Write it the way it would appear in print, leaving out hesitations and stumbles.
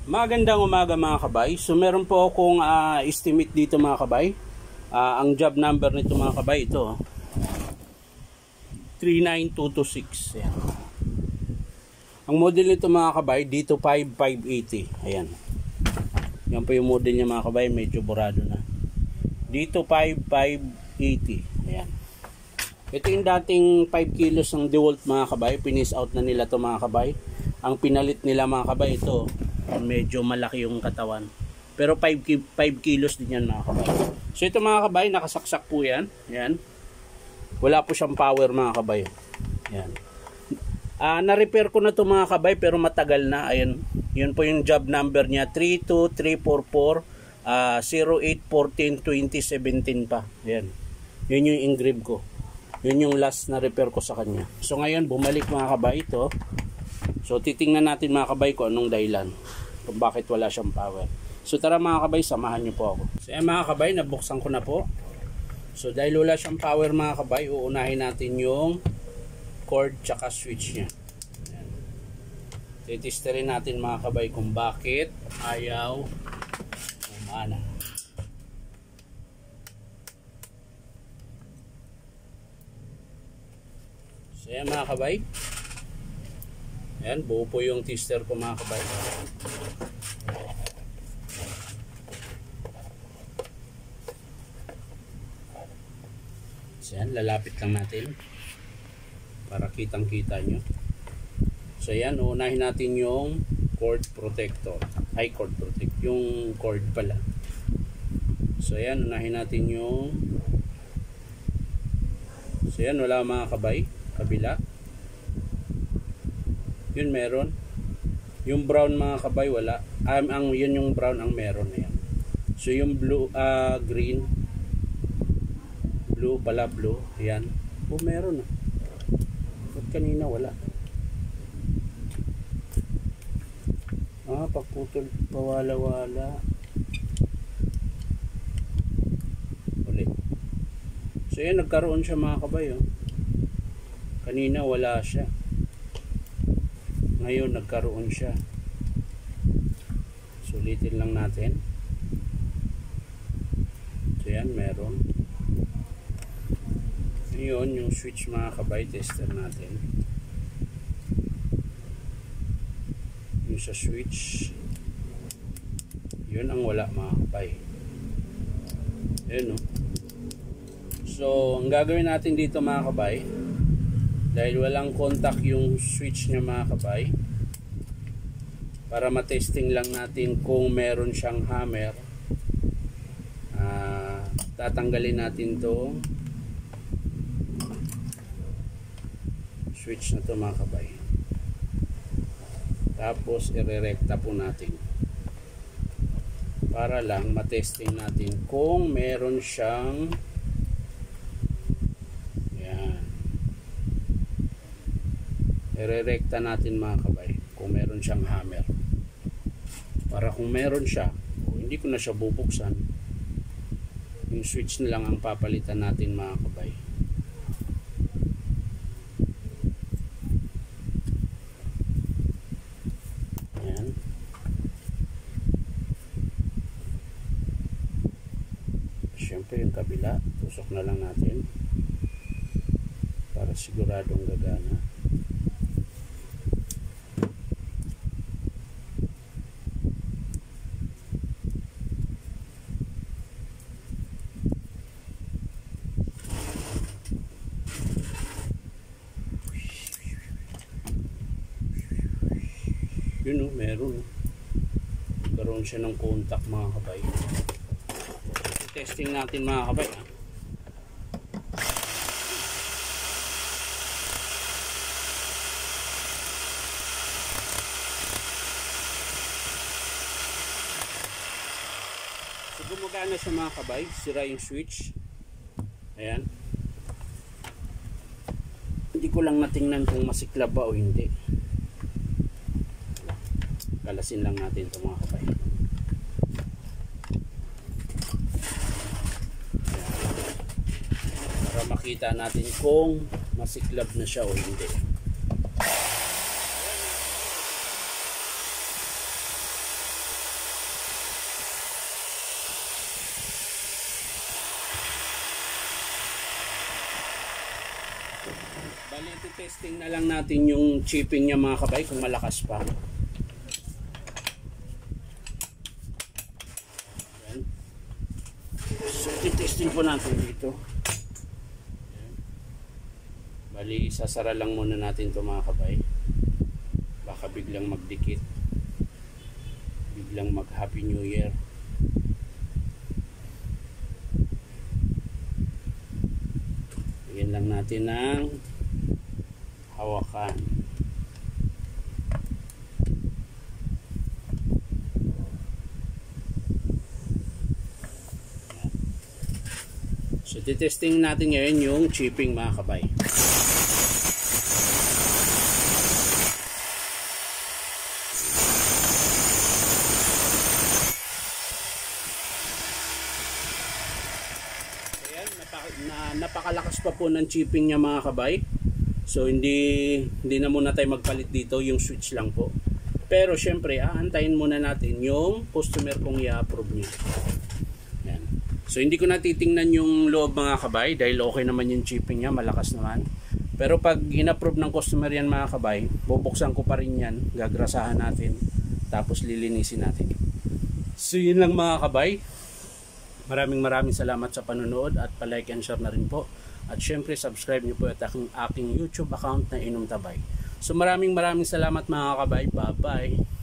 Magandang umaga mga kabay. So meron po akong estimate dito mga kabay. Ang job number nito mga kabay, ito 39226. Ayan. Ang model nito mga kabay, dito 5580. Ayan. Yan po yung model niya mga kabay, medyo burado na. Dito 5580. Ayan. Ito yung dating 5 kilos ng DeWalt mga kabay. Finish out na nila to mga kabay. Ang pinalit nila mga kabay, ito medyo malaki yung katawan. Pero 5 kilos din yan mga kabay. So ito mga kabay, nakasaksak po yan. Ayan. Wala po siyang power mga kabay. Ayan. Na-repair ko na to mga kabay pero matagal na. Ayan. Yun po yung job number niya. 32344 0814-2017 pa. Ayan. Yun yung engrave ko. Yun yung last na repair ko sa kanya. So ngayon bumalik mga kabay ito. So titingnan natin mga kabay kung anong dahilan kung bakit wala siyang power. So tara mga kabay, samahan niyo po ako. So mga kabay, nabuksan ko na po. So dahil wala siyang power mga kabay, uunahin natin yung cord tsaka switch niya. Ayan. Titesterin natin mga kabay kung bakit ayaw umana. So yan mga kabay. Ayan, buo po yung tester ko mga kabay. So yan, lalapit lang natin para kitang kita nyo. So yan, unahin natin yung cord protector. Ay, cord protect. Yung cord pala. So yan, unahin natin yung... So yan, wala mga kabay. Kabila. Yun meron. Yung brown mga kabay wala. Yun yung brown ang meron na yan. So yung blue, green, blue pala, blue. Ayan. Oh, meron ah. Ba't kanina wala? Pagputol, pawala-wala. Ulit. So yan, nagkaroon siya mga kabay oh. Kanina wala siya. Ngayon nagkaroon siya. Sulitin lang natin. So yan, meron. Ngayon yung switch mga kabay, tester natin. Yung sa switch, yun ang wala mga kabay. Ayun no. So ang gagawin natin dito mga kabay, dahil walang contact yung switch niya mga kabay, para matesting lang natin kung meron siyang hammer, tatanggalin natin to switch na to mga kabay, tapos irerekta po natin para lang matesting natin kung meron siyang irerekta natin mga kabay kung meron siyang hammer, para kung meron siya, hindi ko na siya bubuksan, yung switch na lang ang papalitan natin mga kabay. Ayan. Siyempre yung kabila tusok na lang natin para siguradong gagana. Yun o, meron. Karoon siya ng contact mga kabay. Testing natin mga kabay. So gumagana siya mga kabay. Sira yung switch. Ayan. Hindi ko lang natingnan kung masiklab ba o hindi. Kalasin lang natin ito mga kabay. Para makita natin kung masiklab na siya o hindi. Bali, testing na lang natin yung chipping niya mga kabay kung malakas pa. Ayan. So, testing po natin dito. Ayan. Bali, sasara lang muna natin ito mga kabay. Baka biglang magdikit. Biglang mag Happy New Year. Bigyan lang natin ng hawakan. So, titesting natin ngayon yung chipping mga kabay. Napakalakas pa po ng chipping niya mga kabay. So hindi na muna tayo magpalit dito, yung switch lang po. Pero syempre aantayin muna natin yung customer kung i-approve niya. Yan. So hindi ko natitingnan yung loob mga kabay dahil okay naman yung chipping niya, malakas naman. Pero pag in-approve ng customer yan mga kabay, bubuksan ko pa rin yan, gagrasahan natin, tapos lilinisin natin. So yun lang mga kabay. Maraming salamat sa panonood at palike and share na rin po. At syempre subscribe niyo po at aking YouTube account na Inom Tabay. So maraming salamat mga kabay. Bye bye.